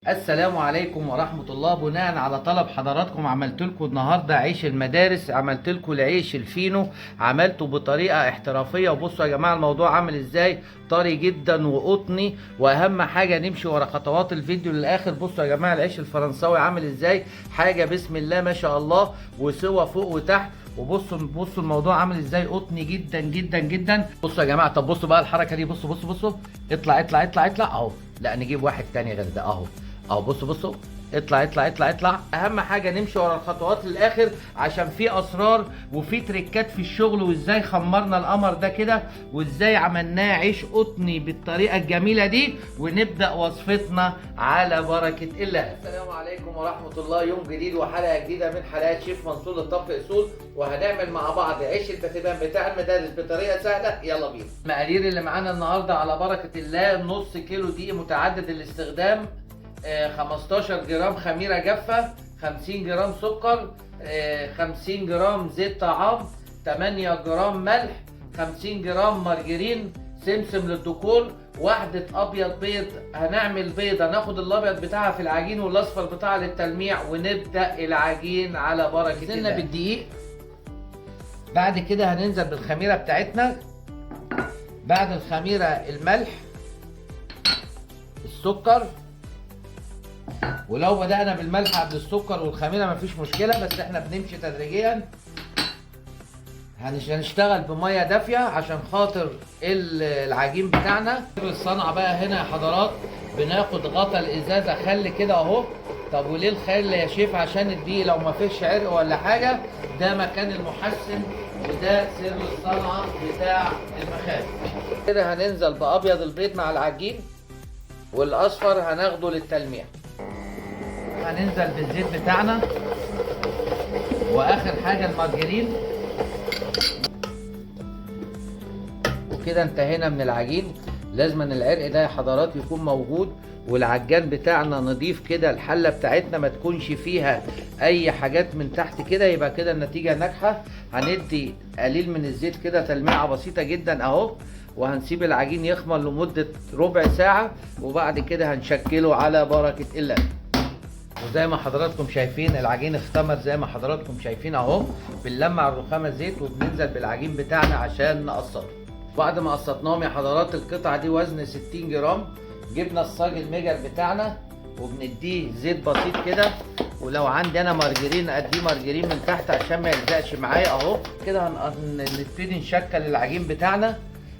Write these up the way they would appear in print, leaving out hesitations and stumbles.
السلام عليكم ورحمة الله. بناء على طلب حضراتكم عملت لكم النهارده عيش المدارس، عملت لكم العيش الفينو، عملته بطريقة احترافية. وبصوا يا جماعة الموضوع عامل ازاي، طري جدا وقطني، واهم حاجة نمشي ورا خطوات الفيديو للاخر. بصوا يا جماعة العيش الفرنساوي عامل ازاي، حاجة بسم الله ما شاء الله، وسوا فوق وتحت. وبصوا الموضوع عامل ازاي، قطني جدا جدا جدا. بصوا يا جماعة، طب بصوا بقى الحركة دي، بصوا اطلع اطلع اطلع اطلع اهو. لا نجيب واحد تاني غير ده اهو. بصوا اطلع اطلع اطلع اطلع. اهم حاجه نمشي ورا الخطوات للاخر، عشان في اسرار وفي تريكات في الشغل، وازاي خمرنا القمر ده كده، وازاي عملناه عيش قطني بالطريقه الجميله دي. ونبدا وصفتنا على بركه الله. السلام عليكم ورحمه الله. يوم جديد وحلقه جديده من حلقات شيف منصور لطبخ اصول، وهنعمل مع بعض عيش البتبان بتاع المدارس بطريقه سهله. يلا بينا. المقادير اللي معانا النهارده على بركه الله: نص كيلو دقيق متعدد الاستخدام، 15 جرام خميرة جافة، 50 جرام سكر، 50 جرام زيت طعام، 8 جرام ملح، 50 جرام مارجرين، سمسم للديكور، واحدة أبيض بيض. هنعمل بيض، هناخد الأبيض بتاعها في العجين والأصفر بتاعها للتلميع، ونبدأ العجين على بركة الله. نزلنا بالدقيق، بعد كده هننزل بالخميرة بتاعتنا، بعد الخميرة الملح، السكر. ولو بدأنا بالملح قبل السكر والخميرة مفيش مشكلة، بس احنا بنمشي تدريجيا. هنشتغل بمية دافية عشان خاطر العجين بتاعنا. الصنعة بقى هنا يا حضرات، بناخد غطا الازازة خل كده اهو. طب وليه الخل يا شيف؟ عشان الدقيق لو مفيش عرق ولا حاجة، ده مكان المحسن، وده سر الصنعة بتاع المخابز. كده هننزل بأبيض البيض مع العجين، والأصفر هناخده للتلميع. هننزل بالزيت بتاعنا، واخر حاجه المارجرين. وكده انتهينا من العجين. لازم ان العرق ده يا حضرات يكون موجود، والعجان بتاعنا نضيف كده. الحله بتاعتنا ما تكونش فيها اي حاجات من تحت كده، يبقى كده النتيجه ناجحه. هندي قليل من الزيت كده، تلميعه بسيطه جدا اهو، وهنسيب العجين يخمر لمده ربع ساعه، وبعد كده هنشكله على بركه الله. وزي ما حضراتكم شايفين العجين اختمر زي ما حضراتكم شايفين اهو. بنلمع الرخامه زيت، وبننزل بالعجين بتاعنا عشان نقسطه. بعد ما قسطناهم يا حضرات، القطعه دي وزن 60 جرام. جبنا الصاج الميجر بتاعنا، وبنديه زيت بسيط كده، ولو عندي انا مارجرين اديه مارجرين من تحت عشان ما يلزقش معايا اهو. كده نبتدي نشكل العجين بتاعنا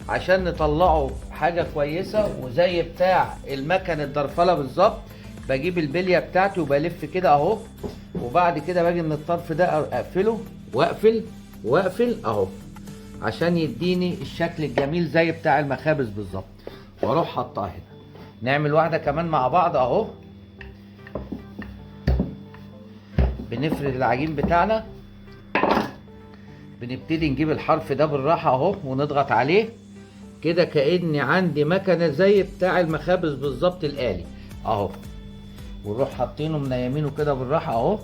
عشان نطلعه حاجه كويسه، وزي بتاع المكن الدرفله بالظبط. بجيب البليه بتاعتي وبلف كده اهو، وبعد كده باجي من الطرف ده اقفله واقفل اهو، عشان يديني الشكل الجميل زي بتاع المخابز بالظبط. واروح حاطاه هنا. نعمل واحده كمان مع بعض اهو. بنفرد العجين بتاعنا، بنبتدي نجيب الحرف ده بالراحه اهو، ونضغط عليه كده كأني عندي مكنه زي بتاع المخابز بالظبط الآلي اهو، ونروح حاطينه منيمينه كده بالراحه اهو.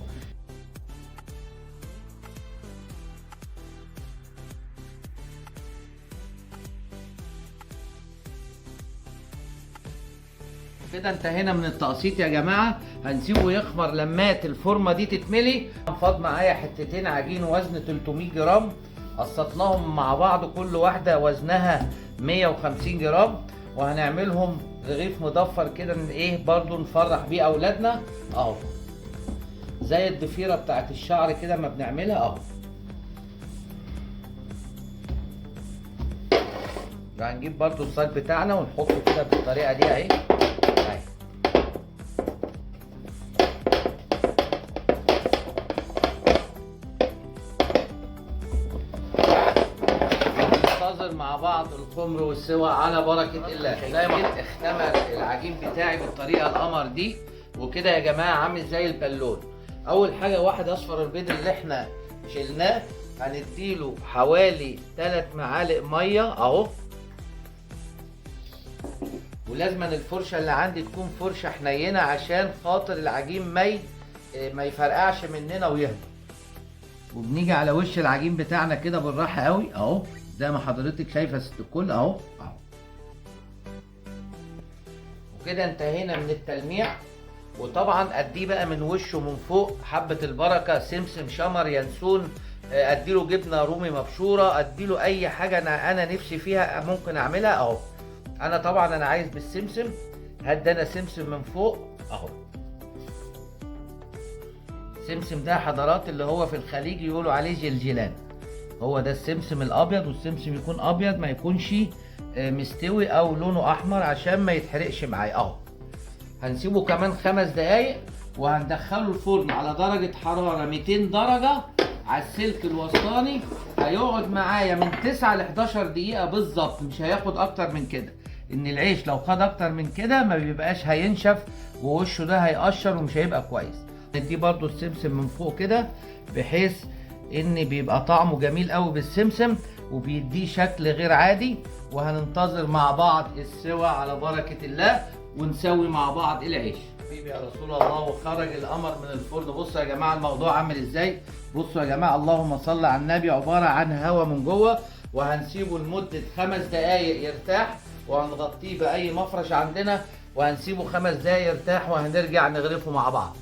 كده انتهينا من التقسيط يا جماعه. هنسيبه يخمر لمات الفورمه دي تتملي. فاض معايا حتتين عجين وزن 300 جرام، قسطناهم مع بعض، كل واحده وزنها 150 جرام. وهنعملهم رغيف مضفر كده، ايه برضو نفرح بيه اولادنا اهو، زي الضفيره بتاعت الشعر كده ما بنعملها اهو. هنجيب برضو الصاج بتاعنا ونحطه كده بالطريقه دي اهي. ننتظر مع بعض الخمر والسوا على بركه الله. زي ما اختمر العجين بتاعي بالطريقه القمر دي، وكده يا جماعه عامل زي البالون. اول حاجه واحد اصفر البيض اللي احنا شلناه، هنديله حوالي 3 معالق ميه اهو. ولازم الفرشه اللي عندي تكون فرشه حنينه عشان خاطر العجين ما يفرقعش مننا ويهبط. وبنيجي على وش العجين بتاعنا كده بالراحه قوي اهو، زي ما حضرتك شايفه ست الكل اهو. وكده انتهينا من التلميع. وطبعا اديه بقى من وشه من فوق حبه البركه، سمسم، شمر، ينسون، اديله جبنه رومي مبشوره، اديله اي حاجه انا نفسي فيها ممكن اعملها اهو. انا طبعا انا عايز بالسمسم، هدي انا سمسم من فوق اهو. السمسم ده حضرات اللي هو في الخليج يقولوا عليه جلجلان، هو ده السمسم الابيض، والسمسم يكون ابيض ما يكونش مستوي او لونه احمر عشان ما يتحرقش معايا اهو. هنسيبه كمان 5 دقايق وهندخله الفرن على درجة حرارة 200 درجة على السلك الوسطاني. هيقعد معايا من 9 ل 11 دقيقة بالظبط، مش هياخد اكتر من كده، ان العيش لو خد اكتر من كده ما بيبقاش هينشف ووشه ده هيقشر ومش هيبقى كويس. نديه برضو السمسم من فوق كده بحيث ان بيبقى طعمه جميل قوي بالسمسم وبيديه شكل غير عادي. وهننتظر مع بعض السوا على بركة الله ونسوي مع بعض العيش. حبيبي يا رسول الله، وخرج القمر من الفرن. بصوا يا جماعه الموضوع عامل ازاي، بصوا يا جماعه اللهم صل على النبي، عباره عن هوا من جوه. وهنسيبه لمده 5 دقائق يرتاح، وهنغطيه باي مفرش عندنا وهنسيبه 5 دقائق يرتاح وهنرجع نغرفه مع بعض.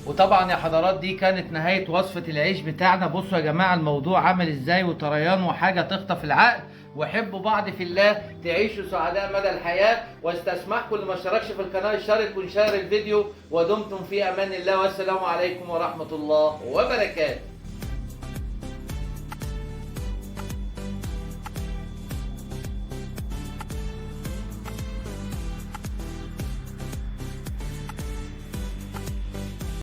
وطبعا يا حضرات دي كانت نهايه وصفه العيش بتاعنا. بصوا يا جماعه الموضوع عامل ازاي وطريان وحاجه تخطف العقل. وحبوا بعض في الله، تعيشوا سعداء مدى الحياة. واستسمحكم اللي ما اشتركش في القناة يشترك ونشار الفيديو. ودمتم في امان الله، والسلام عليكم ورحمة الله وبركاته.